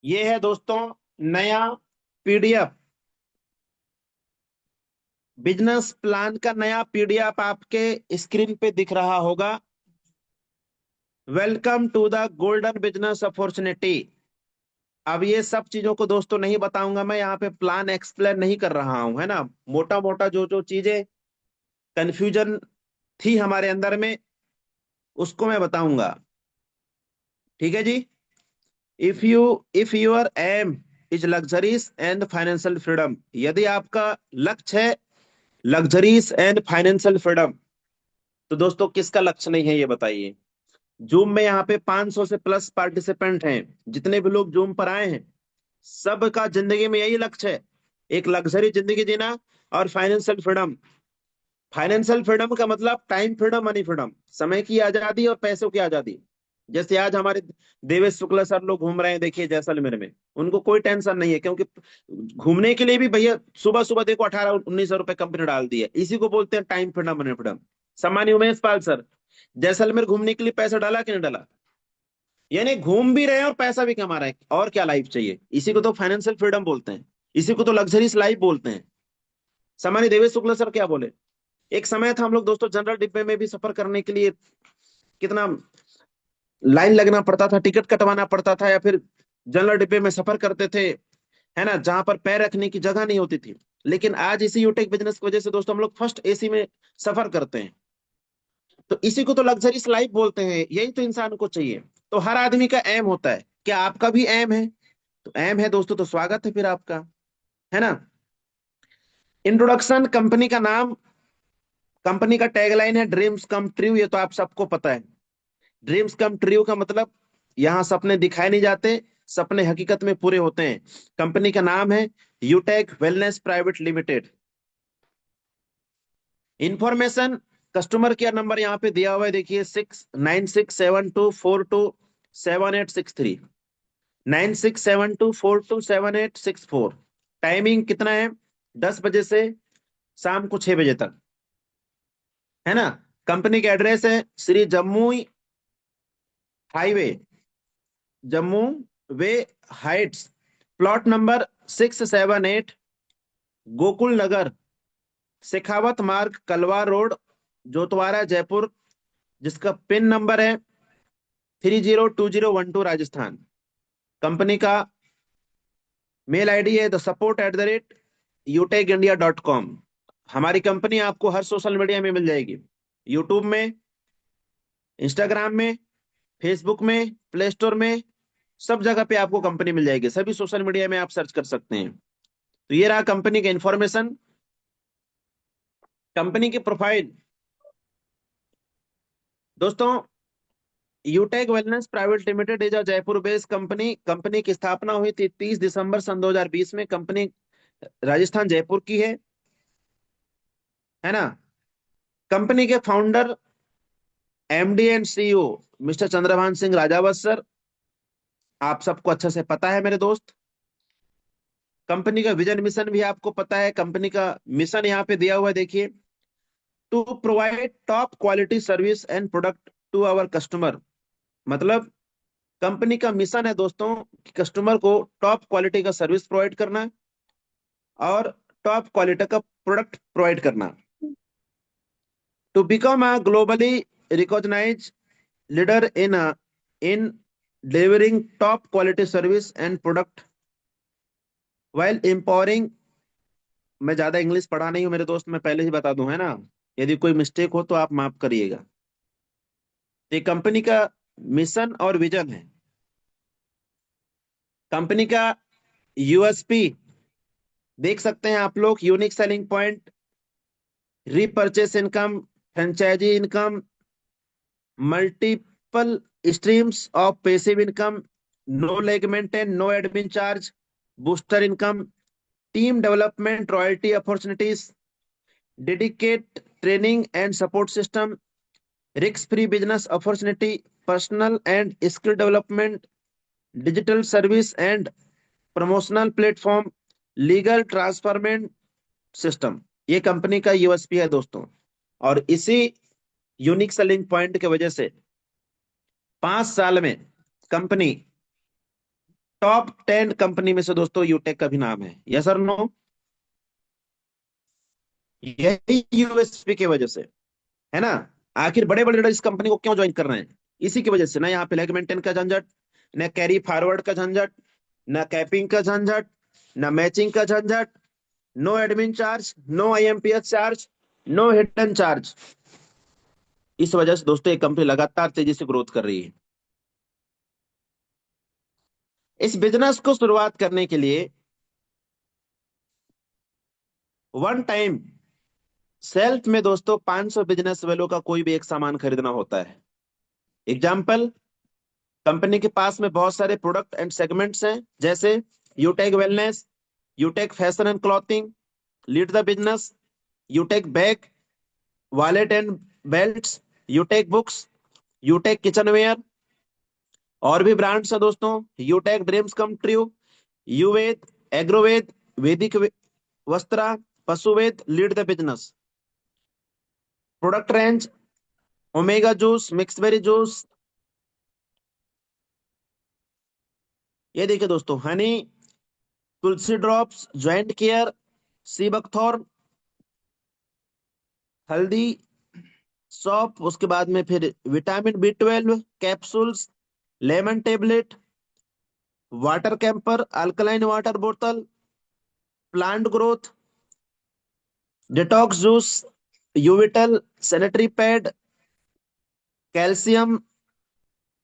ये है दोस्तों नया पीडीएफ, बिजनेस प्लान का नया पीडीएफ आपके स्क्रीन पे दिख रहा होगा। Welcome to the golden business opportunity. अब ये सब चीजों को दोस्तों नहीं बताऊंगा, मैं यहाँ पे प्लान एक्सप्लेन नहीं कर रहा हूं, है ना। मोटा मोटा जो जो चीजें कंफ्यूजन थी हमारे अंदर में, उसको मैं बताऊंगा। ठीक है जी। If you if your aim is luxuries and financial freedom, यदि आपका लक्ष्य है लग्जरीज एंड फाइनेंशियल फ्रीडम, तो दोस्तों किसका लक्ष्य नहीं है ये बताइए। जूम में यहाँ पे 500 से प्लस पार्टिसिपेंट हैं। जितने भी लोग जूम पर आए हैं, सबका जिंदगी में यही लक्ष्य है, एक लग्जरी जिंदगी जीना और फाइनेंशियल फ्रीडम। फाइनेंशियल फ्रीडम का मतलब टाइम फ्रीडम, मनी फ्रीडम, समय की आजादी और पैसों की आजादी। जैसे आज हमारे देवेश शुक्ला सर लोग घूम रहे हैं, देखिए जैसलमेर में, उनको कोई टेंशन नहीं है, क्योंकि घूमने के लिए भी भैया सुबह सुबह देखो 18-19 रुपए कंपनी डाल दी है। इसी को बोलते हैं टाइम फ्रीडम, मनी फ्रीडम। सम्मानीय उमेश पाल सर, जैसलमेर घूमने के लिए पैसा डाला कि नहीं डाला? यानी घूम भी रहे हैं और पैसा भी कमा रहे हैं, और क्या लाइफ चाहिए। इसी को तो फाइनेंशियल फ्रीडम बोलते हैं, इसी को तो लग्जरीज लाइफ बोलते हैं। सामान्य देवेश शुक्ला सर क्या बोले, एक समय था हम लोग दोस्तों जनरल डिब्बे में भी सफर करने के लिए कितना लाइन लगना पड़ता था, टिकट कटवाना पड़ता था, या फिर जनरल डिब्बे में सफर करते थे, है ना, जहां पर पैर रखने की जगह नहीं होती थी। लेकिन आज इसी यूटेक बिजनेस की वजह से दोस्तों हम लोग फर्स्ट एसी में सफर करते हैं। तो इसी को तो लग्जरीज लाइफ बोलते हैं, यही तो इंसान को चाहिए। तो हर आदमी का एम होता है, क्या आपका भी एम है? तो एम है दोस्तों, तो स्वागत है फिर आपका, है ना। इंट्रोडक्शन, कंपनी का नाम, कंपनी का टैगलाइन है ड्रीम्स कम ट्रू, ये तो आप सबको पता है। ड्रीम्स कम ट्रू का मतलब यहाँ सपने दिखाए नहीं जाते, सपने हकीकत में पूरे होते हैं। कंपनी का नाम है Utech wellness private limited. Information, customer care number यहाँ पे दिया हुआ है, देखिए 6967242786 9672427864। टाइमिंग कितना है? 10 बजे से शाम को 6 बजे तक, है ना। कंपनी का एड्रेस है श्री जम्मू हाईवे, जम्मू वे हाइट्स, प्लॉट नंबर 678, गोकुल नगर, शेखावत मार्ग, कलवा रोड, जोतवाड़ा, जयपुर, जिसका पिन नंबर है 302012, राजस्थान। कंपनी का मेल आईडी है thesuppport@utechindia.com। हमारी कंपनी आपको हर सोशल मीडिया में मिल जाएगी, यूट्यूब में, इंस्टाग्राम में, फेसबुक में, प्ले स्टोर में, सब जगह पे आपको कंपनी मिल जाएगी। सभी सोशल मीडिया में आप सर्च कर सकते हैं। तो ये रहा कंपनी का इंफॉर्मेशन। कंपनी की प्रोफाइल दोस्तों, Utech wellness private limited is a Jaipur based company. Company की स्थापना हुई थी 30 दिसंबर सन 2020 में। कंपनी राजस्थान जयपुर की है ना। कंपनी के founder, MD and CEO mister Chandrabhan Singh Rajawat sir, आप सबको अच्छे से पता है मेरे दोस्त। कंपनी का विजन मिशन भी आपको पता है। कंपनी का मिशन यहाँ पे दिया हुआ है, देखिए, to provide top quality service and product to our customer. मतलब कंपनी का मिशन है दोस्तों कि कस्टमर को टॉप क्वालिटी का सर्विस प्रोवाइड करना और टॉप क्वालिटी का प्रोडक्ट प्रोवाइड करना, to become a globally recognise leader in delivering top quality service and product while empowering। मैं ज्यादा इंग्लिश पढ़ा नहीं हूँ मेरे दोस्त, मैं पहले ही बता दूं, है ना। यदि कोई मिस्टेक हो तो आप माफ करिएगा। तो ये कंपनी का मिशन और विजन है। कंपनी का यूएसपी देख सकते हैं आप लोग, unique selling point, repurchase income, franchise income, multiple streams of passive income, no leg maintain, no admin charge, booster income, team development, royalty opportunities, dedicate training and support system, risk free business opportunity, personal and skill development, digital service and promotional platform, legal transferment system. ये company का USP है दोस्तों। और इसी unique selling point की वजह से 5 साल में कंपनी टॉप 10 कंपनी में से दोस्तों यूटेक का भी नाम है, यस और नो? यही यूएसपी की वजह से, है ना। आखिर बड़े बड़े लीडर इस कंपनी को क्यों ज्वाइन कर रहे हैं? इसी की वजह से ना, यहाँ पे लेग मेंटेन का झंझट, न कैरी फॉरवर्ड का झंझट, न कैपिंग का झंझट, न मैचिंग का झंझट, no admin charge, no IMPS charge, no hidden charge. इस वजह से दोस्तों ये कंपनी लगातार तेजी से ग्रोथ कर रही है। इस बिजनेस को शुरुआत करने के लिए वन टाइम सेल्फ में दोस्तों 500 बिजनेस वैल्यू का कोई भी एक सामान खरीदना होता है। एग्जाम्पल, कंपनी के पास में बहुत सारे प्रोडक्ट एंड सेगमेंट्स हैं, जैसे Utech wellness, Utech fashion and clothing, lead the business, Utech bag, wallet and belts, Utech books, Utech kitchenware, और भी ब्रांड्स हैं दोस्तों, यूटेक dreams come true, Yuved, Agroved, Vaidik Vastra, Pashuved, lead the business. Product range, omega juice, mix berry juice, ये देखिए दोस्तों, honey, tulsi drops, joint care, sea buckthorn, haldi soap, उसके बाद में फिर vitamin B12 capsules, lemon tablet, water camper, alkaline water बोतल, प्लांट ग्रोथ, डिटॉक्स जूस, यूविटल sanitary pad, calcium,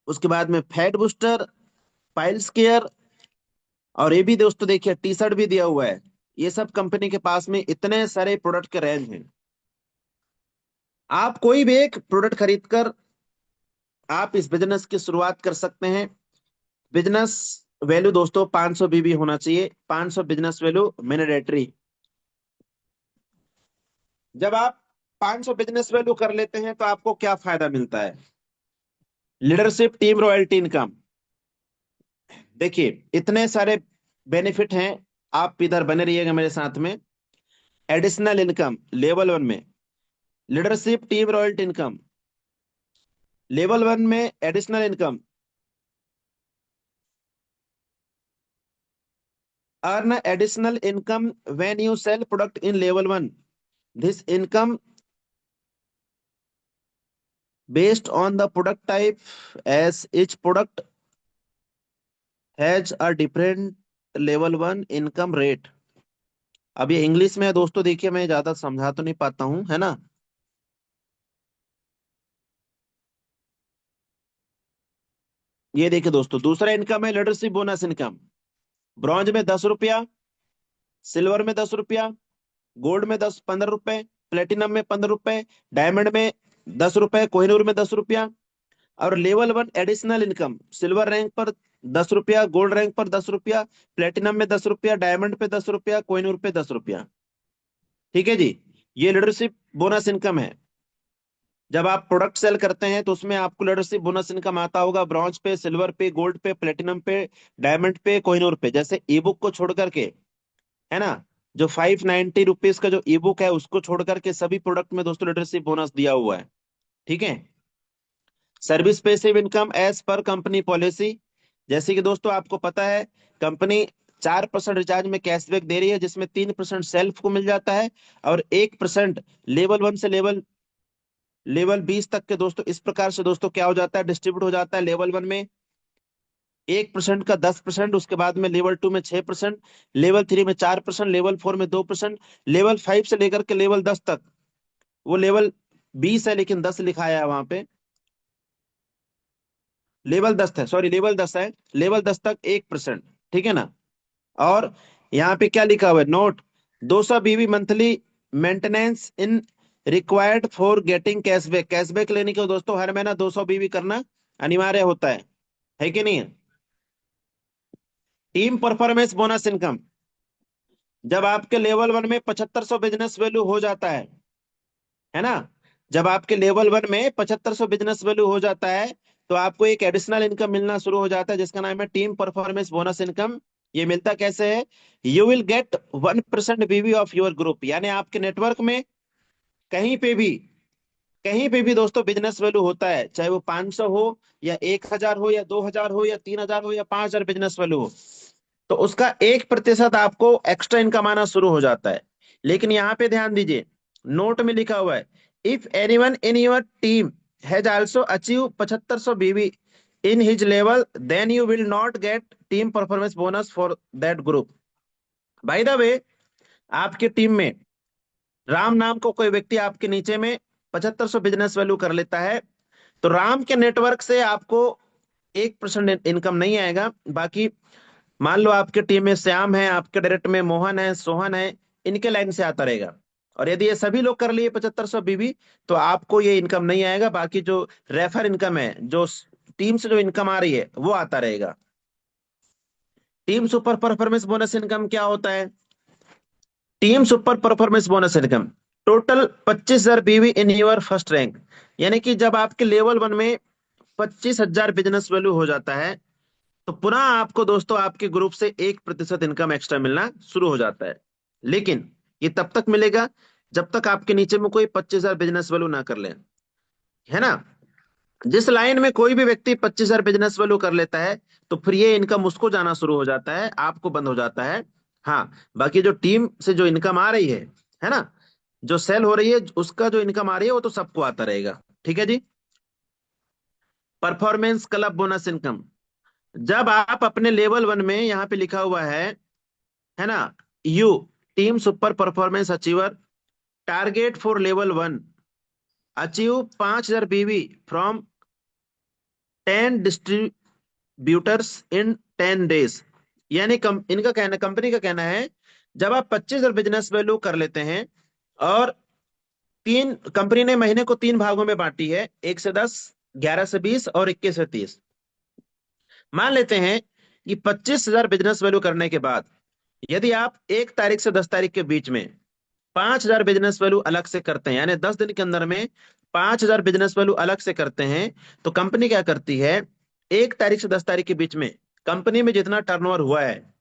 उसके बाद में फैट बूस्टर, पाइल्स केयर, और ये भी दोस्तों देखिए टी शर्ट भी दिया हुआ है। ये सब कंपनी के पास में इतने सारे प्रोडक्ट के रेंज हैं। आप कोई भी एक प्रोडक्ट खरीदकर आप इस बिजनेस की शुरुआत कर सकते हैं। बिजनेस वैल्यू दोस्तों 500 बीबी होना चाहिए, 500 बिजनेस वैल्यू मैंडेटरी। जब आप 500 बिजनेस वैल्यू कर लेते हैं तो आपको क्या फायदा मिलता है? लीडरशिप टीम रॉयल्टी इनकम, देखिए इतने सारे बेनिफिट हैं। आप इधर बने रहिएगा मेरे साथ में। एडिशनल इनकम लेवल 1 में, leadership team royalty income level 1 में, additional income, earn additional income when you sell product in level 1. This income based on the product type, as each product has a different level 1 income rate. अब ये English में है दोस्तों, देखिए मैं ज्यादा समझा तो नहीं पाता हूँ, है ना। ये देखिए दोस्तों, दूसरा इनकम है लीडरशिप बोनस इनकम। ब्रॉन्ज में 10 रुपया, सिल्वर में 10 रुपया, गोल्ड में 15 रुपए, प्लेटिनम में 15 रुपए, डायमंड में 10 रुपए, कोहिनूर में 10 रुपया, और level 1 additional income, silver rank पर 10 रुपया, गोल्ड रैंक पर 10 रुपया, प्लेटिनम में 10 रुपया, डायमंड पे 10 रुपया, कोहिनूर पे 10 रुपया। ठीक है जी। ये लीडरशिप बोनस इनकम है। जब आप प्रोडक्ट सेल करते हैं तो उसमें आपको लीडरशिप बोनस इनकम आता होगा, ब्रॉन्ज पे, सिल्वर पे, गोल्ड पे, प्लेटिनम पे, डायमंड पे, कोहिनूर पे। जैसे ई बुक को छोड़ करके, है ना, जो 590 रुपीज का जो ई बुक है उसको छोड़ करके सभी प्रोडक्ट में दोस्तों लीडरशिप बोनस दिया हुआ है। ठीक है। Service passive income as per company policy, जैसे कि दोस्तों आपको पता है कंपनी 4% रिचार्ज में कैशबैक दे रही है, जिसमें 3% सेल्फ को मिल जाता है, और 1% लेवल 1 से लेवल 20 तक के दोस्तों। इस प्रकार से दोस्तों क्या हो जाता है, डिस्ट्रीब्यूट हो जाता है। लेवल 1 में 1% का 10%, उसके बाद में लेवल 2 में 6%, लेवल 3 में 4%, लेवल 4 में 2%, लेवल 5 से लेकर के लेवल 10 तक, वो लेवल 20 है लेकिन 10 लिखा है वहां पे, लेवल 10 है, सॉरी लेवल 10 है, लेवल 10 तक 1%। ठीक है ना। और यहाँ पे क्या लिखा हुआ है, note, 200 BV monthly maintenance in required for getting cashback. Cashback लेने के दोस्तों हर महीना 200 बीबी करना अनिवार्य होता है कि नहीं है। टीम परफॉर्मेंस बोनस इनकम, जब आपके लेवल 1 में 7500 बिजनेस वैल्यू हो जाता है ना, जब आपके लेवल 1 में 7500 बिजनेस वैल्यू हो जाता है तो आपको एक एडिशनल इनकम मिलना शुरू हो जाता है, जिसका नाम है टीम परफॉर्मेंस बोनस इनकम। ये मिलता कैसे है? यू विल गेट 1% बीवी ऑफ योर ग्रुप, यानी आपके नेटवर्क में कहीं पे भी कहीं पे भी दोस्तों बिजनेस वैल्यू होता है, चाहे वो 500 हो या 1000 हो या 2000 हो या 3000 हो या 5000 बिजनेस वैल्यू हो, तो उसका 1% आपको एक्स्ट्रा इनकम आना शुरू हो जाता है। लेकिन यहाँ पे ध्यान दीजिए, नोट में लिखा हुआ है, if anyone in your team has also achieve 7500 BV in his level then you will not get team performance bonus for that group. By the way, आपकी टीम में राम नाम को कोई व्यक्ति आपके नीचे में 7500 बिजनेस वैल्यू कर लेता है, तो राम के नेटवर्क से आपको 1% इनकम नहीं आएगा। बाकी मान लो आपके टीम में श्याम है, आपके डायरेक्ट में मोहन है, सोहन है, इनके लाइन से आता रहेगा। और यदि ये सभी लोग कर लिए 7500 बीबी, तो आपको ये इनकम नहीं आएगा। बाकी जो रेफर इनकम है, जो टीम से जो इनकम आ रही है, वो आता रहेगा। Team super performance bonus income क्या होता है? Team super performance bonus income total 25,000 बीवी इन योर फर्स्ट रैंक, यानी कि जब आपके लेवल 1 में 25,000 बिजनेस वैल्यू हो जाता है, तो पुनः आपको दोस्तों आपके ग्रुप से 1% इनकम एक्स्ट्रा मिलना शुरू हो जाता है। लेकिन ये तब तक मिलेगा जब तक आपके नीचे में कोई 25,000 बिजनेस वैल्यू ना कर ले, है ना। जिस लाइन में कोई भी व्यक्ति 25,000 बिजनेस वैल्यू कर लेता है, तो फिर ये इनकम उसको जाना शुरू हो जाता है, आपको बंद हो जाता है। हाँ, बाकी जो टीम से जो इनकम आ रही है ना, जो सेल हो रही है, उसका जो इनकम आ रही है वो तो सबको आता रहेगा। ठीक है जी। परफॉर्मेंस क्लब बोनस इनकम, जब आप अपने लेवल 1 में, यहाँ पे लिखा हुआ है ना, you team super performance achiever target for level 1 achieve 5,000 बीवी फ्रॉम 10 डिस्ट्रीब्यूटर्स इन 10 डेज। यानी इनका कहना, कंपनी का कहना है, जब आप 25,000 बिजनेस वैल्यू कर लेते हैं, और तीन कंपनी ने महीने को 3 भागों में बांटी है, 1 से 10, 11 से 20 और 21 से 30। मान लेते हैं कि 25,000 बिजनेस वैल्यू करने के बाद यदि आप 1 तारीख से 10 तारीख के बीच में 5,000 बिजनेस वैल्यू अलग से करते हैं, यानी 10 दिन के अंदर में 5,000 बिजनेस वैल्यू अलग से करते हैं, तो कंपनी क्या करती है, 1 तारीख से 10 तारीख के बीच में कंपनी में जितना टर्नओवर हुआ है,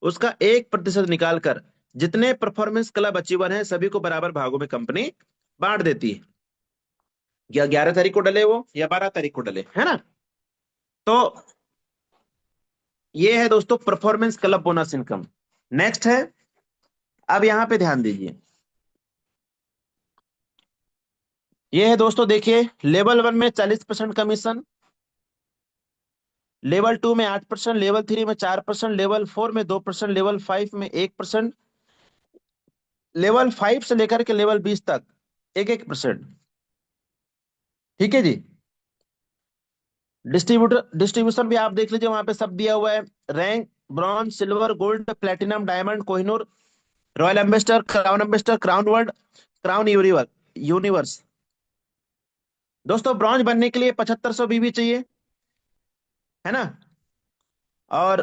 उसका 1% निकाल कर जितने परफॉर्मेंस क्लब अचीवर हैं सभी को बराबर भागों में कंपनी बांट देती है। या 11 तारीख को डले वो, या 12 तारीख को डले, है ना। तो ये है दोस्तों performance club bonus income. Next है, अब यहां पे ध्यान दीजिए, ये है दोस्तों, देखिए, लेवल 1 में 40% कमीशन, लेवल 2 में 8%, लेवल 3 में 4%, लेवल 4 में 2%, लेवल 5 में 1%, लेवल 5 से लेकर के लेवल 20 तक 1-1%। ठीक है जी। डिस्ट्रीब्यूशन भी आप देख लीजिए, वहां पे सब दिया हुआ है। Rank bronze, silver, gold, platinum, diamond, Kohinoor, royal ambassador, crown world, crown universe. दोस्तों ब्रॉन्ज बनने के लिए 7500 बीबी चाहिए, है ना। और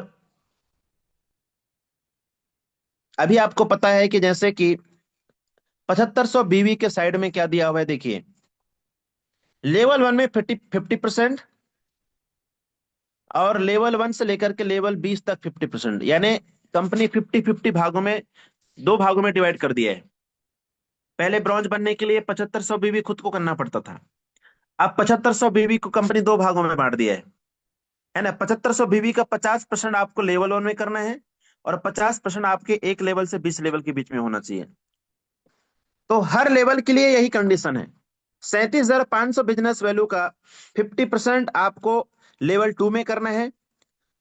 अभी आपको पता है कि जैसे कि 7500 बीवी के साइड में क्या दिया हुआ है, देखिए, लेवल 1 में 50%, और लेवल 1 से लेकर के लेवल 20 तक 50%, यानी कंपनी 50-50 भागों में, 2 भागों में डिवाइड कर दिया है। पहले ब्रॉन्ज बनने के लिए 7500 बीवी खुद को करना पड़ता था, अब 7500 बीवी को कंपनी 2 भागों में बांट दिया है ना। 7500 बीवी का 50% आपको लेवल 1 में करना है, और 50% आपके एक लेवल से 20 लेवल के बीच में होना चाहिए। तो हर लेवल के लिए यही कंडीशन है। 37,500 बिजनेस वैल्यू का 50% आपको लेवल 2 में करना है,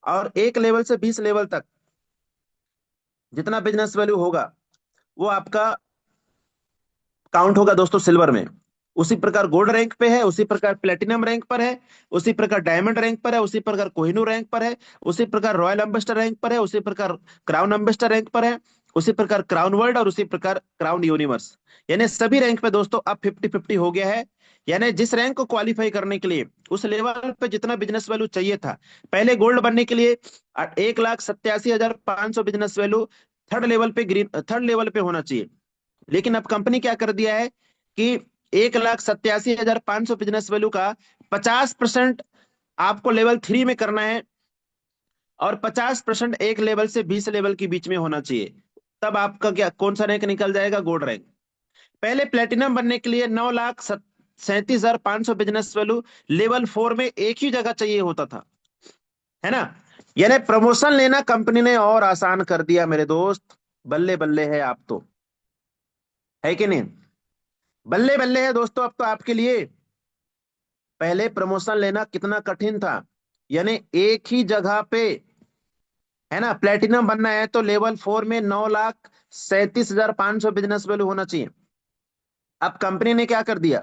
और एक लेवल से 20 लेवल तक जितना बिजनेस वैल्यू होगा, वो आपका काउंट होगा दोस्तों सिल्वर में। उसी प्रकार गोल्ड रैंक पे है, उसी प्रकार प्लेटिनम रैंक पर है, उसी प्रकार डायमंड रैंक पर है, उसी प्रकार कोहिनूर रैंक पर है, उसी प्रकार रॉयल एम्बेसडर रैंक पर है, उसी प्रकार क्राउन एम्बेसडर रैंक पर है, उसी प्रकार क्राउन वर्ल्ड, और उसी प्रकार क्राउन यूनिवर्स। यानी सभी रैंक पे दोस्तों अब 50-50 हो गया है। यानी जिस रैंक को क्वालिफाई करने के लिए उस लेवल पे जितना बिजनेस वैल्यू चाहिए था, पहले गोल्ड बनने के लिए 1,87,500 बिजनेस वैल्यू थर्ड लेवल पे होना चाहिए। लेकिन अब कंपनी क्या कर दिया है कि 1,87,500 बिजनेस वैल्यू का 50% आपको लेवल 3 में करना है, और 50% एक लेवल से 20 लेवल के बीच में होना चाहिए। तब आपका क्या, कौन सा रैंक निकल जाएगा? Gold rank. पहले प्लेटिनम बनने के लिए 9 लाख 37,500 बिजनेस वैल्यू लेवल 4 में एक ही जगह चाहिए होता था, है ना। यानी प्रमोशन लेना कंपनी ने और आसान कर दिया मेरे दोस्त। बल्ले बल्ले है आप तो, है कि नहीं। बल्ले बल्ले है दोस्तों अब तो आपके लिए। पहले प्रमोशन लेना कितना कठिन था, यानी एक ही जगह पे, है ना। प्लेटिनम बनना है तो लेवल 4 में 9,37,500 बिजनेस वैल्यू होना चाहिए। अब कंपनी ने क्या कर दिया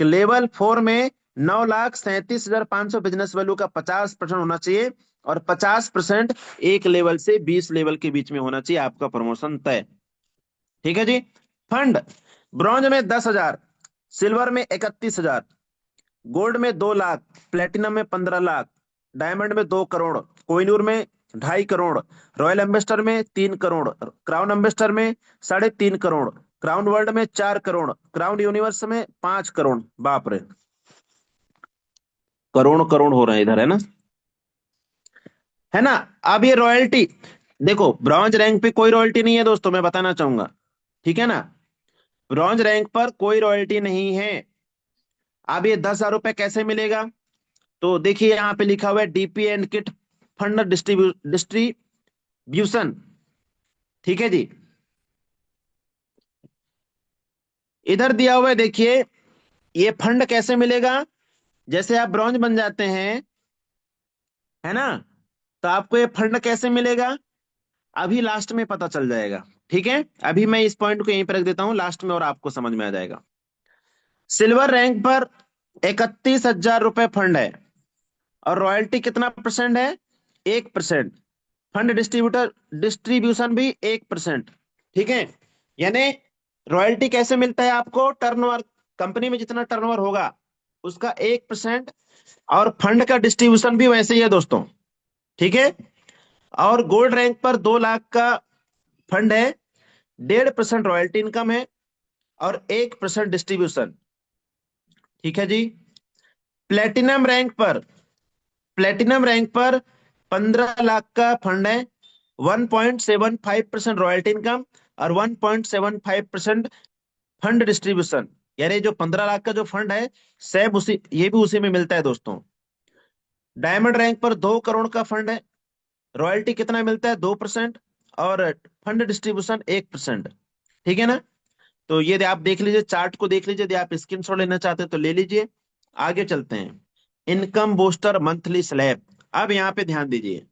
कि लेवल 4 में 9,37,500 बिजनेस वैल्यू का 50% होना चाहिए, और 50% एक लेवल से 20 लेवल के बीच में होना चाहिए, आपका प्रमोशन तय। ठीक है जी। फंड, ब्रॉन्ज में 10,000, सिल्वर में 31,000, गोल्ड में 2 लाख, प्लेटिनम में 15 लाख, डायमंड में 2 करोड़, कोहिनूर में 2.5 करोड़, रॉयल एम्बेसडर में 3 करोड़, क्राउन एम्बेसडर में 3.5 करोड़, क्राउन वर्ल्ड में 4 करोड़, क्राउन यूनिवर्स में 5 करोड़। बाप रे, करोड़ करोड़ हो रहे हैं इधर, है ना, है ना। अब ये रॉयल्टी, देखो ब्रॉन्ज रैंक पे कोई रॉयल्टी नहीं है दोस्तों, मैं बताना चाहूंगा, ठीक है ना। ब्रॉन्ज रैंक पर कोई रॉयल्टी नहीं है। अब ये 10,000 रुपए कैसे मिलेगा, तो देखिए यहाँ पे लिखा हुआ है DP and kit fund distribution, ठीक है जी। इधर दिया हुआ है देखिए, ये फंड कैसे मिलेगा। जैसे आप ब्रॉन्ज बन जाते हैं, है ना, तो आपको ये फंड कैसे मिलेगा, अभी लास्ट में पता चल जाएगा। ठीक है, अभी मैं इस पॉइंट को यहीं पर रख देता हूं लास्ट में, और आपको समझ में आ जाएगा। सिल्वर रैंक पर 31,000 रुपए फंड है, और रॉयल्टी कितना परसेंट है, 1%। फंड डिस्ट्रीब्यूटर डिस्ट्रीब्यूशन भी 1%। ठीक है, यानी रॉयल्टी कैसे मिलता है आपको, टर्नओवर, कंपनी में जितना टर्नओवर होगा उसका 1%, और फंड का डिस्ट्रीब्यूशन भी वैसे ही है दोस्तों। ठीक है, और गोल्ड रैंक पर 2 लाख का फंड है, 1.5% रॉयल्टी इनकम है, और 1% डिस्ट्रीब्यूशन। ठीक है जी। प्लेटिनम रैंक पर प्लेटिनम रैंक पर 15 लाख का फंड है, 1.75% रॉयल्टी इनकम, और 1.75% फंड डिस्ट्रीब्यूशन। यानी जो 15 लाख का जो फंड है, सेम उसी, ये भी उसी में मिलता है दोस्तों। डायमंड रैंक पर 2 करोड़ का फंड है, रॉयल्टी कितना मिलता है, 2%, और फंड डिस्ट्रीब्यूशन 1%। ठीक है ना। तो ये आप देख लीजिए, चार्ट को देख लीजिए, यदि आप स्क्रीनशॉट लेना चाहते हैं तो ले लीजिए। आगे चलते हैं, इनकम बूस्टर मंथली स्लैब। अब यहाँ पे ध्यान दीजिए,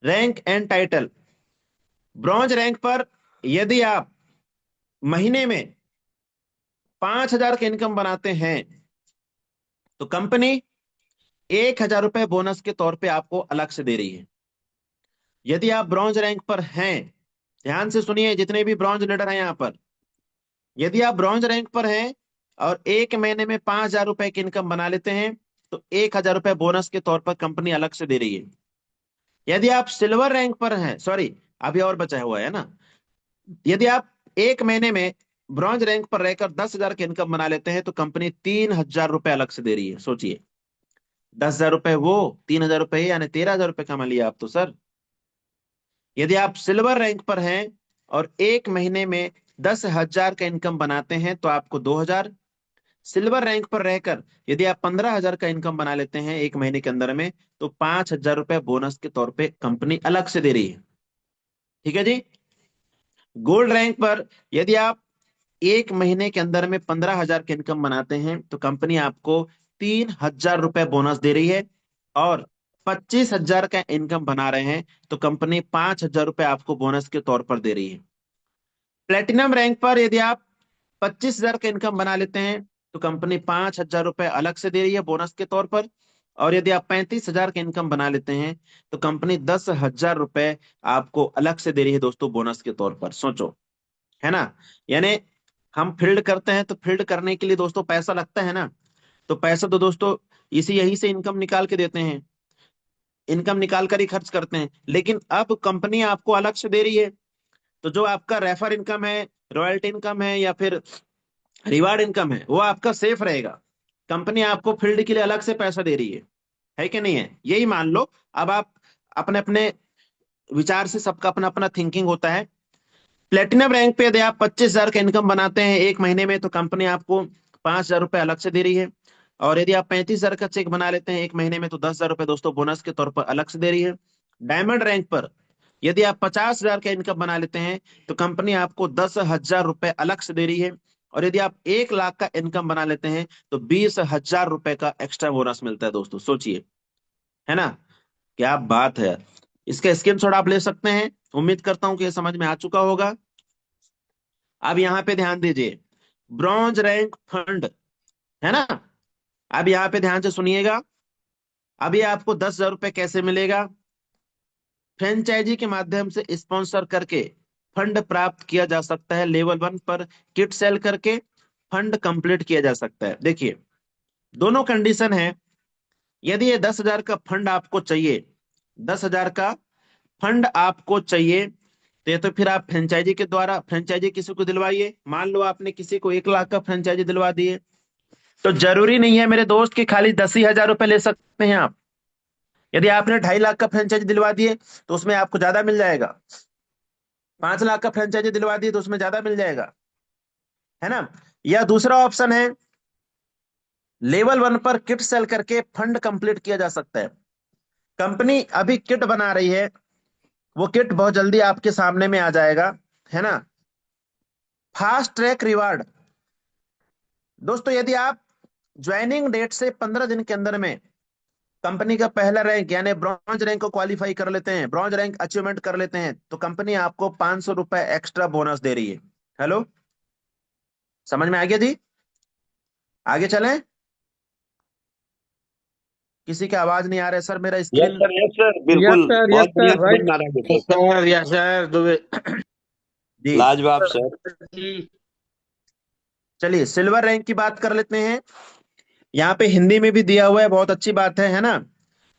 rank and title. Bronze rank पर यदि आप महीने में 5,000 का इनकम बनाते हैं तो कंपनी 1,000 रुपए बोनस के तौर पे आपको अलग से दे रही है। यदि आप ब्रॉन्ज रैंक पर हैं, ध्यान से सुनिए जितने भी ब्रॉन्ज लीडर हैं यहाँ पर, यदि आप ब्रॉन्ज रैंक पर हैं और एक महीने में 5,000 रुपए की इनकम बना लेते हैं तो 1,000 रुपए बोनस के तौर पर कंपनी अलग से दे रही है। यदि आप सिल्वर रैंक पर हैं, सॉरी अभी और बचा हुआ है ना, यदि आप एक महीने में ब्रॉन्ज रैंक पर रहकर 10,000 की इनकम बना लेते हैं तो कंपनी 3,000 रुपए अलग से दे रही है। सोचिए, 10,000 रुपए वो, 3,000 रुपए, यानी 13,000 रुपए कमा लिया आप तो सर। यदि आप सिल्वर रैंक पर हैं और एक महीने में 10,000 का इनकम बनाते हैं तो आपको 2,000। सिल्वर रैंक पर रहकर यदि आप 15,000 का इनकम बना लेते हैं एक महीने के अंदर में तो 5,000 रुपए बोनस के तौर पे कंपनी अलग से दे रही है। ठीक है जी। गोल्ड रैंक पर यदि आप एक महीने के अंदर में 15,000 की इनकम बनाते हैं तो कंपनी आपको 3,000 रुपए बोनस दे रही है, और 25,000 का इनकम बना रहे हैं तो कंपनी 5,000 रुपए आपको बोनस के तौर पर दे रही है। प्लेटिनम रैंक पर यदि आप 25,000 का इनकम बना लेते हैं तो कंपनी 5,000 रुपए अलग से दे रही है बोनस के तौर पर, और यदि आप 35,000 का इनकम बना लेते हैं तो कंपनी 10,000 रुपए आपको अलग से दे रही है दोस्तों बोनस के तौर पर। सोचो, है ना। यानी हम फील्ड करते हैं तो फील्ड करने के लिए दोस्तों पैसा लगता है ना, तो पैसा तो दोस्तों इसी यही से इनकम निकाल के देते हैं, इनकम निकाल कर ही खर्च करते हैं। लेकिन अब कंपनी आपको अलग से दे रही है, तो जो आपका रेफर इनकम है, रॉयल्टी इनकम है, या फिर रिवार्ड इनकम है, वो आपका सेफ रहेगा। कंपनी आपको फील्ड के लिए अलग से पैसा दे रही है कि नहीं है, यही मान लो। अब आप अपने अपने विचार से, सबका अपना अपना थिंकिंग होता है। प्लेटिनम रैंक पे यदि आप 25,000 का इनकम बनाते हैं एक महीने में तो कंपनी आपको 5,000 रुपये अलग से दे रही है। और यदि आप 35,000 का चेक बना लेते हैं एक महीने में, तो 10,000 रुपये दोस्तों बोनस के तौर पर अलग से दे रही है। डायमंड रैंक पर यदि आप 50,000 का इनकम बना लेते हैं, तो कंपनी आपको 10,000 रुपये अलग से दे रही है। और यदि आप 1 लाख का इनकम बना लेते हैं, तो 20,000 रुपये का एक्स्ट्रा बोनस मिलता है दोस्तों, सोचिए, है ना। क्या बात है। इसका स्क्रीनशॉट आप ले सकते हैं। उम्मीद करता हूं कि ये समझ में आ चुका होगा। अब यहाँ पे ध्यान दीजिए, ब्रॉन्ज रैंक फंड, है ना। अब यहाँ पे ध्यान से सुनिएगा। अभी आपको 10,000 रुपये कैसे मिलेगा? फ्रेंचाइजी के माध्यम से स्पॉन्सर करके फंड प्राप्त किया जा सकता है। लेवल 1 पर किट सेल करके फंड कंप्लीट किया जा सकता है। देखिए, दोनों कंडीशन है। यदि ये 10,000 का फंड आपको चाहिए, 10,000 का फंड आपको चाहिए, तो ये तो फिर आप फ्रेंचाइजी के द्वारा फ्रेंचाइजी किसी को दिलवाइए। मान लो आपने किसी को 1 लाख का फ्रेंचाइजी दिलवा दिए, तो जरूरी नहीं है मेरे दोस्त कि खाली 10 ही हजार रुपए ले सकते हैं आप। यदि आपने 2.5 लाख का फ्रेंचाइजी दिलवा दिए, तो उसमें आपको ज्यादा मिल जाएगा। 5 लाख का फ्रेंचाइजी दिलवा दिए, तो उसमें ज्यादा मिल जाएगा, है ना। या दूसरा ऑप्शन है, लेवल 1 पर किट सेल करके फंड कंप्लीट किया जा सकता है। कंपनी अभी किट बना रही है, वो किट बहुत जल्दी आपके सामने में आ जाएगा, है ना। फास्ट ट्रैक रिवार्ड, दोस्तों यदि आप ज्वाइनिंग डेट से 15 दिन के अंदर में कंपनी का पहला रैंक यानी ब्रॉन्ज रैंक को क्वालिफाई कर लेते हैं, ब्रॉन्ज रैंक अचीवमेंट कर लेते हैं, तो कंपनी आपको 500 रुपए एक्स्ट्रा बोनस दे रही है। हेलो, समझ में आ गया जी? आगे चलें। किसी की आवाज नहीं आ रहा है सर, मेरा स्क्रीन। यस सर, यस बिल्कुल सर, यस बहुत बढ़िया सर, समझ राइट। में आ रहा है बेटे। Sir, yes sir, Dubey ji, लाजवाब सर। जी। चलिए सिल्वर रैंक की बात कर लेते हैं। यहाँ पे हिंदी में भी दिया हुआ है, बहुत अच्छी बात है ना।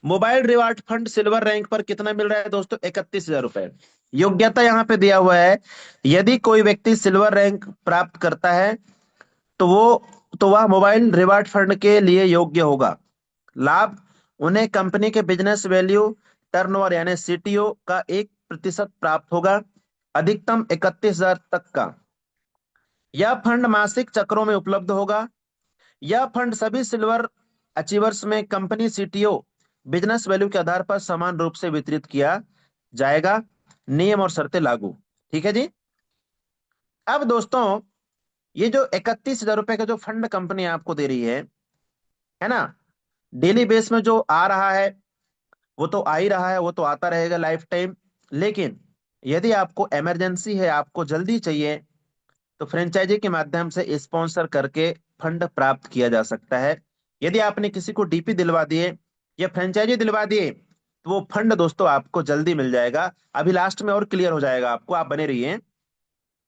Mobile reward fund silver rank पर कितना मिल रहा है दोस्तों? 31,000 रुपए। योग्यता यहाँ पे दिया हुआ है, यदि कोई व्यक्ति सिल्वर रैंक प्राप्त करता है, तो वह मोबाइल रिवार्ड फंड के लिए योग्य होगा। लाभ, उन्हें कंपनी के बिजनेस वैल्यू टर्नओवर यानी सीटीओ का 1% प्राप्त होगा, अधिकतम 31,000 तक का। यह फंड मासिक चक्रों में उपलब्ध होगा। यह फंड सभी सिल्वर अचीवर्स में कंपनी सीटीओ बिजनेस वैल्यू के आधार पर समान रूप से वितरित किया जाएगा। नियम और शर्तें लागू। ठीक है जी। अब दोस्तों, ये जो 31,000 रुपए का जो फंड कंपनी आपको दे रही है ना, डेली बेस में जो आ रहा है, वो तो आ ही रहा है, वो तो आता रहेगा लाइफ टाइम। लेकिन यदि आपको इमरजेंसी है, आपको जल्दी चाहिए, तो फ्रेंचाइजी के माध्यम से स्पॉन्सर करके फंड प्राप्त किया जा सकता है। यदि आपने किसी को डीपी दिलवा दिए या फ्रेंचाइजी दिलवा दिए, तो वो फंड दोस्तों आपको जल्दी मिल जाएगा। अभी लास्ट में और क्लियर हो जाएगा आपको, आप बने रहिए।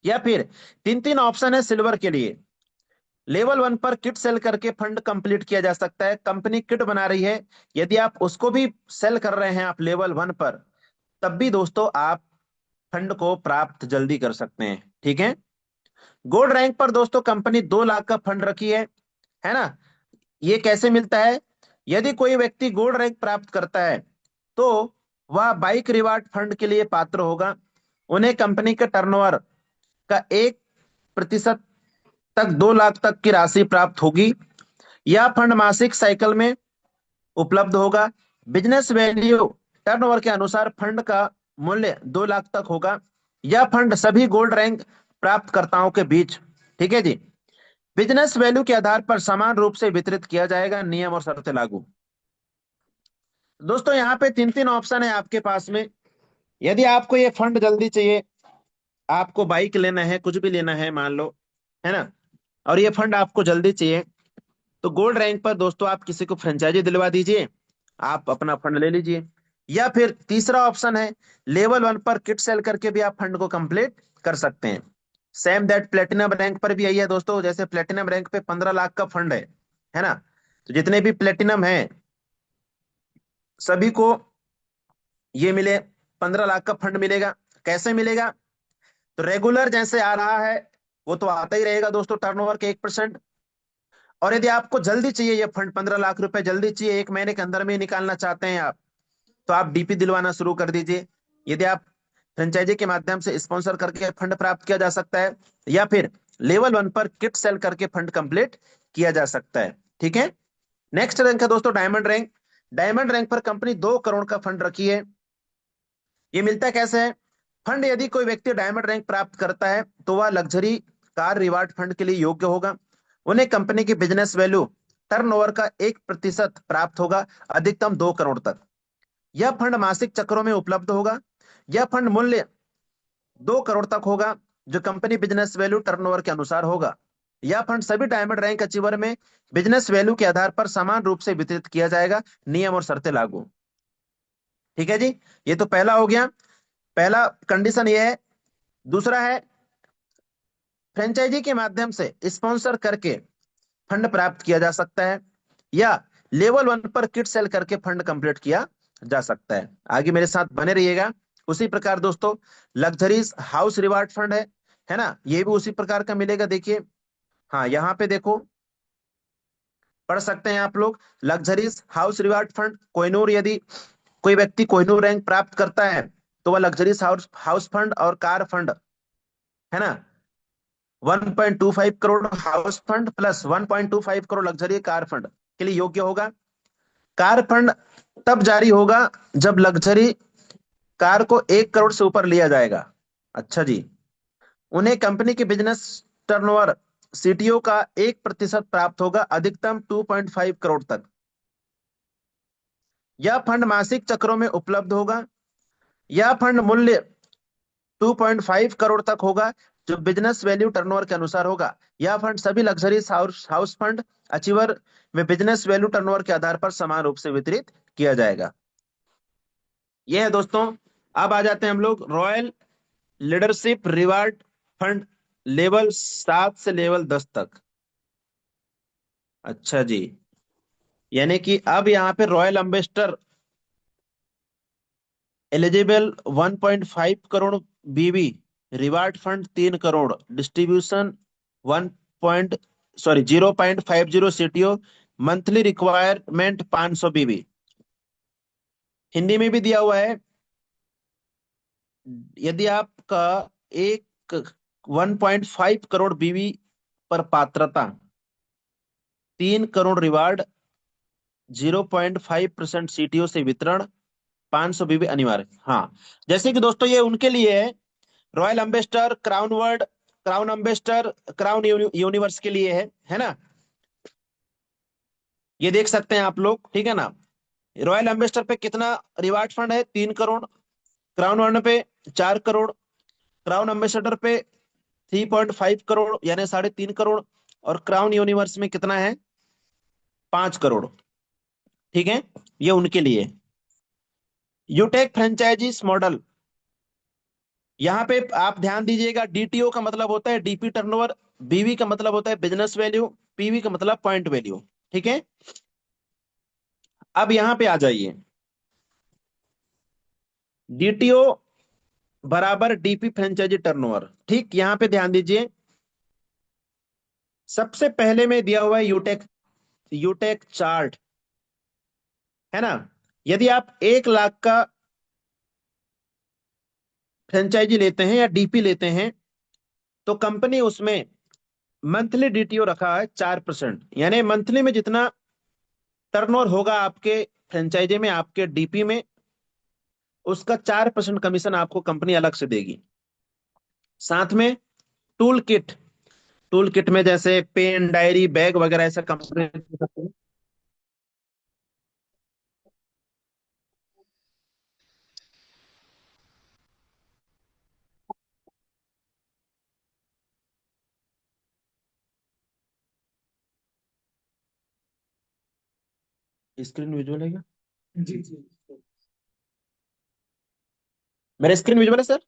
या फिर तीन तीन ऑप्शन है सिल्वर के लिए। लेवल 1 पर किट सेल करके फंड कंप्लीट किया जा सकता है। कंपनी किट बना रही है, यदि आप उसको भी सेल कर रहे हैं आप लेवल 1 पर, तब भी दोस्तों आप फंड को प्राप्त जल्दी कर सकते हैं। ठीक है। गोल्ड रैंक पर दोस्तों कंपनी 2 लाख का फंड रखी है ना। ये कैसे मिलता है? यदि कोई व्यक्ति गोल्ड रैंक प्राप्त करता है, तो वह बाइक रिवार्ड फंड के लिए पात्र होगा। उन्हें कंपनी के टर्नओवर का 1% तक 2 लाख तक की राशि प्राप्त होगी। यह फंड मासिक साइकिल में उपलब्ध होगा। बिजनेस वैल्यू टर्नओवर के अनुसार फंड का मूल्य 2 लाख तक होगा। यह फंड सभी गोल्ड रैंक प्राप्तकर्ताओं के बीच, ठीक है जी, बिजनेस वैल्यू के आधार पर समान रूप से वितरित किया जाएगा। नियम और शर्तें लागू। दोस्तों यहाँ पे तीन तीन ऑप्शन है आपके पास में। यदि आपको ये फंड जल्दी चाहिए, आपको बाइक लेना है, कुछ भी लेना है मान लो, है ना, और ये फंड आपको जल्दी चाहिए, तो गोल्ड रैंक पर दोस्तों आप किसी को फ्रेंचाइजी दिलवा दीजिए, आप अपना फंड ले लीजिए। या फिर तीसरा ऑप्शन है, लेवल 1 पर किट सेल करके भी आप फंड को कंप्लीट कर सकते हैं। सेम दैट प्लेटिनम रैंक पर भी यही है दोस्तों। जैसे प्लेटिनम रैंक पे 15 लाख का फंड है ना, तो जितने भी प्लेटिनम है सभी को ये मिले, 15 लाख का फंड मिलेगा। कैसे मिलेगा? तो रेगुलर जैसे आ रहा है, वो तो आता ही रहेगा दोस्तों, टर्नओवर के 1%। और यदि आपको जल्दी चाहिए ये फंड, 15 लाख रुपए जल्दी चाहिए, 1 महीने के अंदर में ही निकालना चाहते हैं आप, तो आप डीपी दिलवाना शुरू कर दीजिए। यदि आप फ्रेंचाइजी के माध्यम से स्पॉन्सर करके फंड प्राप्त किया जा सकता है, या फिर लेवल 1 पर किट सेल करके फंड कंप्लीट किया जा सकता है। ठीक है। नेक्स्ट रैंक है दोस्तों डायमंड रैंक। डायमंड रैंक पर कंपनी 2 करोड़ का फंड रखी है। ये मिलता कैसे है? फंड यदि कोई व्यक्ति डायमंड रैंक प्राप्त करता है तो वह लग्जरी कार रिवार्ड फंड के लिए योग्य होगा। उन्हें कंपनी की बिजनेस वैल्यू टर्नओवर का 1% प्राप्त होगा, अधिकतम 2 करोड़ तक। यह फंड मासिक चक्रों में उपलब्ध होगा। यह फंड मूल्य 2 करोड़ तक होगा, जो कंपनी बिजनेस वैल्यू टर्नओवर के अनुसार होगा। यह फंड सभी डायमंड रैंक अचीवर में बिजनेस वैल्यू के आधार पर समान रूप से वितरित किया जाएगा। नियम और शर्तें लागू। ठीक है जी। ये तो पहला हो गया। पहला कंडीशन ये है। दूसरा है, फ्रेंचाइजी के माध्यम से स्पॉन्सर करके फंड प्राप्त किया जा सकता है, या लेवल 1 पर किट सेल करके फंड कंप्लीट किया जा सकता है। आगे मेरे साथ बने रहिएगा। उसी प्रकार दोस्तों लग्जरीज हाउस रिवार्ड फंड है ना, ये भी उसी प्रकार का मिलेगा। देखिए, हाँ यहाँ पे देखो, पढ़ सकते हैं आप लोग। Luxuries house reward fund Kohinoor, यदि कोई व्यक्ति कोहिनूर रैंक प्राप्त करता है तो वह लग्जरीज हाउस हाउस फंड और कार फंड, है ना, 1.25 crore house fund plus 1.25 crore luxury car fund के लिए योग्य होगा। कार फंड तब जारी होगा जब लग्जरी कार को 1 करोड़ से ऊपर लिया जाएगा। अच्छा जी। उन्हें कंपनी के बिजनेस टर्नओवर सीटीओ का 1% प्राप्त होगा, अधिकतम 2.5 करोड़ तक। यह फंड मासिक चक्रों में उपलब्ध होगा। यह फंड मूल्य 2.5 करोड़ तक होगा, जो बिजनेस वैल्यू टर्नओवर के अनुसार होगा। यह फंड सभी luxury house house fund achiever में बिजनेस वैल्यू टर्नओवर के आधार पर समान रूप से वितरित किया जाएगा। यह है दोस्तों। अब आ जाते हैं हम लोग royal leadership reward fund, level 7 से लेवल 10 तक। अच्छा जी। यानी कि अब यहाँ पे royal ambassador eligible 1.5 crore BB, reward fund 3 crore, distribution 1 point sorry 0.50 CTO, monthly requirement 500 BB. Hindi में भी दिया हुआ है। यदि आपका एक 1.5 करोड़ बीवी पर पात्रता, 3 करोड़ रिवार्ड, 0.5% सीटीओ से वितरण, 500 बीबी अनिवार्य। हाँ, जैसे कि दोस्तों ये उनके लिए है, royal ambassador, crown world, crown ambassador, crown universe के लिए है ना। ये देख सकते हैं आप लोग, ठीक है ना। रॉयल एम्बेसडर पे कितना रिवार्ड फंड है? 3 करोड़। क्राउन वर्ल्ड पे 4 करोड़। क्राउन एम्बेसडर पे 3.5 करोड़ यानी 3.5 करोड़। और क्राउन यूनिवर्स में कितना है? 5 करोड़। ठीक है। ये उनके लिए। यूटेक फ्रेंचाइजीज मॉडल, यहाँ पे आप ध्यान दीजिएगा। डीटीओ का मतलब होता है डीपी टर्नओवर, बीवी का मतलब होता है बिजनेस वैल्यू, पीवी का मतलब पॉइंट वैल्यू। ठीक है। अब यहाँ पे आ जाइए। डीटीओ बराबर डीपी फ्रेंचाइजी टर्नओवर। ठीक, यहाँ पे ध्यान दीजिए। सबसे पहले में दिया हुआ है यूटेक, यूटेक चार्ट, है ना। यदि आप 1 लाख का फ्रेंचाइजी लेते हैं या डीपी लेते हैं तो कंपनी उसमें मंथली डीटीओ रखा है 4%। यानी मंथली में जितना टर्नओवर होगा आपके फ्रेंचाइजी में, आपके डीपी में, उसका 4% कमीशन आपको कंपनी अलग से देगी। साथ में टूल किट, टूल किट में जैसे पेन, डायरी, बैग वगैरह ऐसा कंपनी। स्क्रीन विजुअल है क्या? जी जी। मेरा स्क्रीन विजुअल है sir?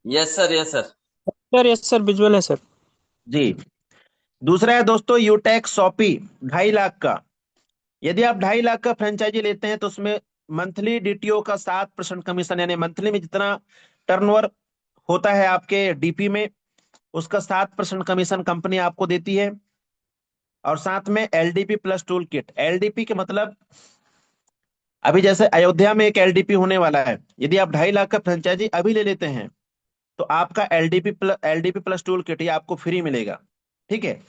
Yes sir, yes sir. Sir yes sir, visual है सर। जी। दूसरा है दोस्तों यूटेक शॉपी, 2.5 लाख का। यदि आप 2.5 लाख का फ्रेंचाइजी लेते हैं तो उसमें मंथली डीटीओ का 7% कमीशन, यानी मंथली में जितना टर्नओवर होता है आपके डीपी में, उसका 7% कमीशन कंपनी आपको देती है। और साथ में LDP plus tool kit. LDP के मतलब, अभी जैसे अयोध्या में एक एलडीपी होने वाला है, यदि आप 2.5 लाख का फ्रेंचाइजी अभी ले लेते हैं तो आपका एलडीपी प्लस टूल किट ये आपको फ्री मिलेगा। ठीक है।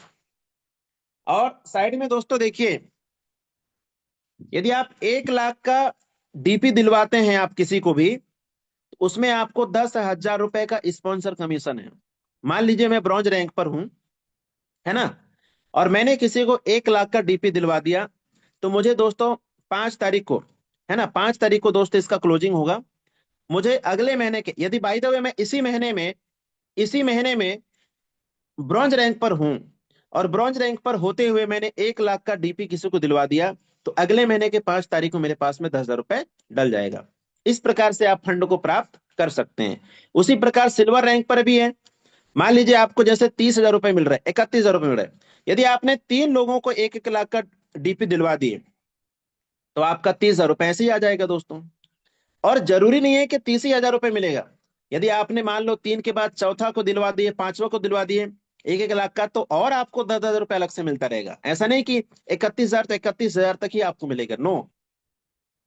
और साइड में दोस्तों देखिए, यदि आप 1 लाख का डीपी दिलवाते हैं आप किसी को भी, तो उसमें आपको 10,000 रुपए का स्पॉन्सर कमीशन है। मान लीजिए मैं ब्रॉन्ज रैंक पर हूं, है ना, और मैंने किसी को 1 लाख का डीपी दिलवा दिया, तो मुझे दोस्तों 5 तारीख को, है ना, 5 तारीख को दोस्तों इसका क्लोजिंग होगा। मुझे अगले महीने के, यदि बाय द वे मैं इसी महीने में ब्रॉन्ज रैंक पर हूं, और ब्रॉन्ज रैंक पर होते हुए मैंने 1 लाख का डीपी किसी को दिलवा दिया, तो अगले महीने के 5 तारीख को मेरे पास में 10,000 रुपए डल जाएगा। इस प्रकार से आप फंड को प्राप्त कर सकते हैं। उसी प्रकार सिल्वर रैंक पर भी है। मान लीजिए आपको जैसे 30,000 रुपए मिल रहा है, 31,000 रुपए मिल रहा है, यदि आपने 3 लोगों को 1-1 लाख का डीपी दिलवा दिए, तो आपका 30,000 रुपए ऐसे ही आ जाएगा दोस्तों। और जरूरी नहीं है कि 30 ही हजार रुपए मिलेगा। यदि आपने मान लो 3 के बाद चौथा को दिलवा दिए, पांचवा को दिलवा दिए 1-1 लाख का, तो और आपको 10,000 रुपए अलग से मिलता रहेगा। ऐसा नहीं कि 31,000 तो 31,000 तक ही आपको मिलेगा, नो।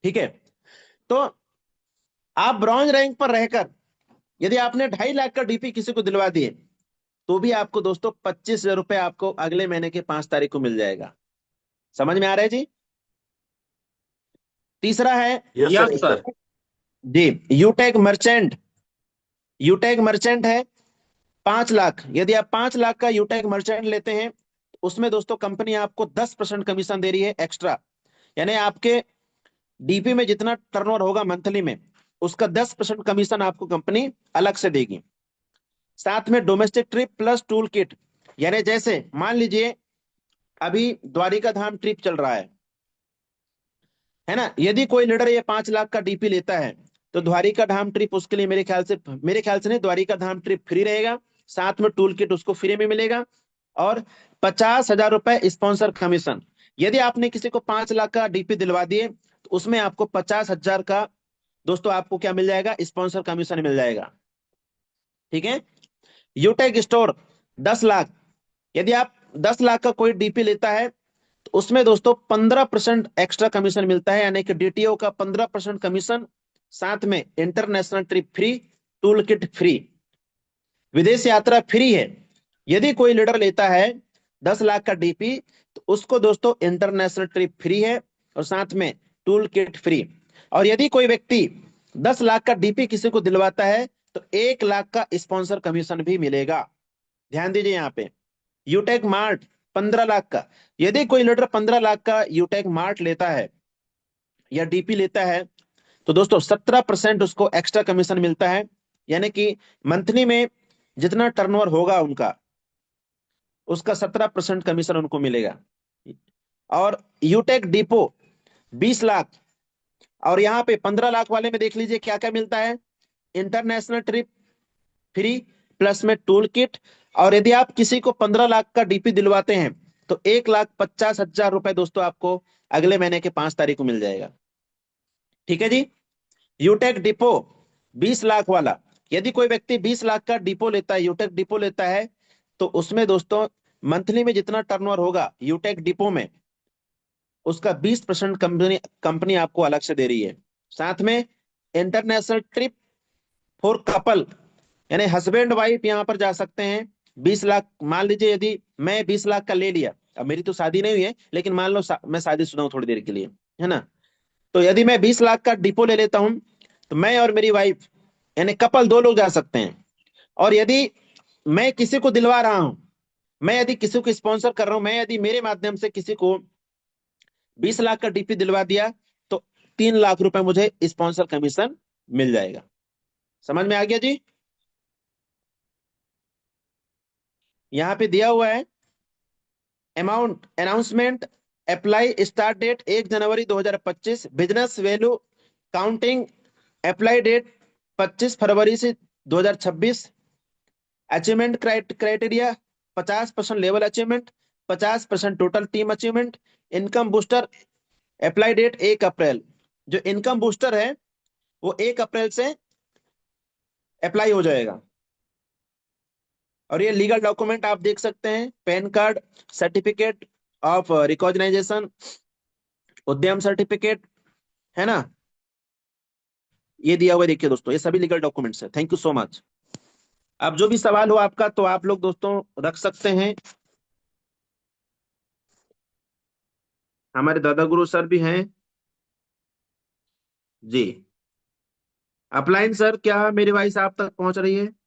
ठीक है। तो आप ब्रॉन्ज रैंक पर रहकर यदि आपने 2.5 लाख का डीपी किसी को दिलवा दिए, तो भी आपको दोस्तों 25,000 रुपए आपको अगले महीने के 5 तारीख को मिल जाएगा। समझ में आ रहा है जी? तीसरा है यस यस सर। सर। जी, यूटेक मर्चेंट। यूटेक मर्चेंट है 5 लाख। यदि आप 5 लाख का यूटेक मर्चेंट लेते हैं, तो उसमें दोस्तों कंपनी आपको 10% कमीशन दे रही है एक्स्ट्रा। यानी आपके डीपी में जितना टर्नओवर होगा मंथली में, उसका 10% कमीशन आपको कंपनी अलग से देगी। साथ में domestic trip plus tool kit. यानी जैसे मान लीजिए अभी द्वारिका धाम ट्रिप चल रहा है ना, यदि कोई लीडर ये 5 लाख का डीपी लेता है, तो द्वारिका धाम ट्रिप उसके लिए मेरे ख्याल से नहीं, द्वारिका धाम ट्रिप फ्री रहेगा। साथ में टूल किट उसको फ्री में मिलेगा। और 50,000 रुपए स्पॉन्सर कमीशन। यदि आपने किसी को 5 लाख का डीपी दिलवा दिए, तो उसमें आपको 50,000 का दोस्तों आपको क्या मिल जाएगा, स्पॉन्सर कमीशन मिल जाएगा। ठीक है। यूटेक स्टोर 10 लाख। यदि आप 10 लाख का कोई डीपी लेता है, तो उसमें दोस्तों 15% एक्स्ट्रा कमीशन मिलता है, यानी कि डीटीओ का 15% कमीशन। साथ में international trip free, tool kit free, विदेश यात्रा फ्री है। यदि कोई लीडर लेता है 10 लाख का डीपी, तो उसको दोस्तों इंटरनेशनल ट्रिप फ्री है, और साथ में टूल किट फ्री। और यदि कोई व्यक्ति 10 लाख का डीपी किसी को दिलवाता है, तो 1 लाख का स्पॉन्सर कमीशन भी मिलेगा। ध्यान दीजिए यहाँ पे। यूटेक मार्ट 15 लाख का। यदि कोई लीडर 15 लाख का यूटेक मार्ट लेता है या डीपी लेता है, तो दोस्तों 17% उसको एक्स्ट्रा कमीशन मिलता है। यानी कि मंथली में जितना टर्नओवर होगा उनका, उसका 17% कमीशन उनको मिलेगा। और यूटेक डिपो 20 लाख। और यहाँ पे 15 लाख वाले में देख लीजिए क्या क्या मिलता है। इंटरनेशनल ट्रिप फ्री, प्लस में टूल किट। और यदि आप किसी को 15 लाख का डीपी दिलवाते हैं, तो 1,50,000 रुपए दोस्तों आपको अगले महीने के 5 तारीख को मिल जाएगा। ठीक है जी। यूटेक डिपो 20 लाख वाला, यदि कोई व्यक्ति 20 लाख का डिपो लेता है, यूटेक डिपो लेता है, तो उसमें दोस्तों मंथली में जितना टर्नओवर होगा यूटेक डिपो में, उसका 20% कंपनी कंपनी आपको अलग से दे रही है। साथ में इंटरनेशनल ट्रिप फॉर कपल, यानी हस्बैंड वाइफ यहाँ पर जा सकते हैं। 20 लाख, मान लीजिए यदि मैं 20 लाख का ले लिया, अब मेरी तो शादी नहीं हुई है, लेकिन मान लो मैं शादीशुदा हूँ थोड़ी देर के लिए, है ना, तो यदि मैं 20 लाख का डिपो ले लेता हूं, तो मैं और मेरी वाइफ, यानी कपल 2 लोग जा सकते हैं। और यदि मैं किसी को दिलवा रहा हूं, मैं यदि किसी को स्पॉन्सर कर रहा हूं, मैं यदि मेरे माध्यम से किसी को 20 लाख का डीपी दिलवा दिया, तो 3 लाख रुपए मुझे स्पॉन्सर कमीशन मिल जाएगा। समझ में आ गया जी? यहाँ पे दिया हुआ है amount announcement, apply start date 1 जनवरी 2025, business value counting apply date 25 फरवरी से 2026, achievement criteria 50% level achievement, 50% total team achievement, income booster apply date 1 April. जो इनकम बूस्टर है वो 1 अप्रैल से अप्लाई हो जाएगा। और ये लीगल डॉक्यूमेंट आप देख सकते हैं, PAN card, certificate of recognisation, Udyam certificate, है ना, ये दिया हुआ है। देखिए दोस्तों, ये सभी लीगल डॉक्यूमेंट्स है। Thank you so much. अब जो भी सवाल हो आपका, तो आप लोग दोस्तों रख सकते हैं। हमारे दादा गुरु सर भी हैं। जी। अपलाइन सर, क्या मेरी वॉइस आप तक पहुंच रही है?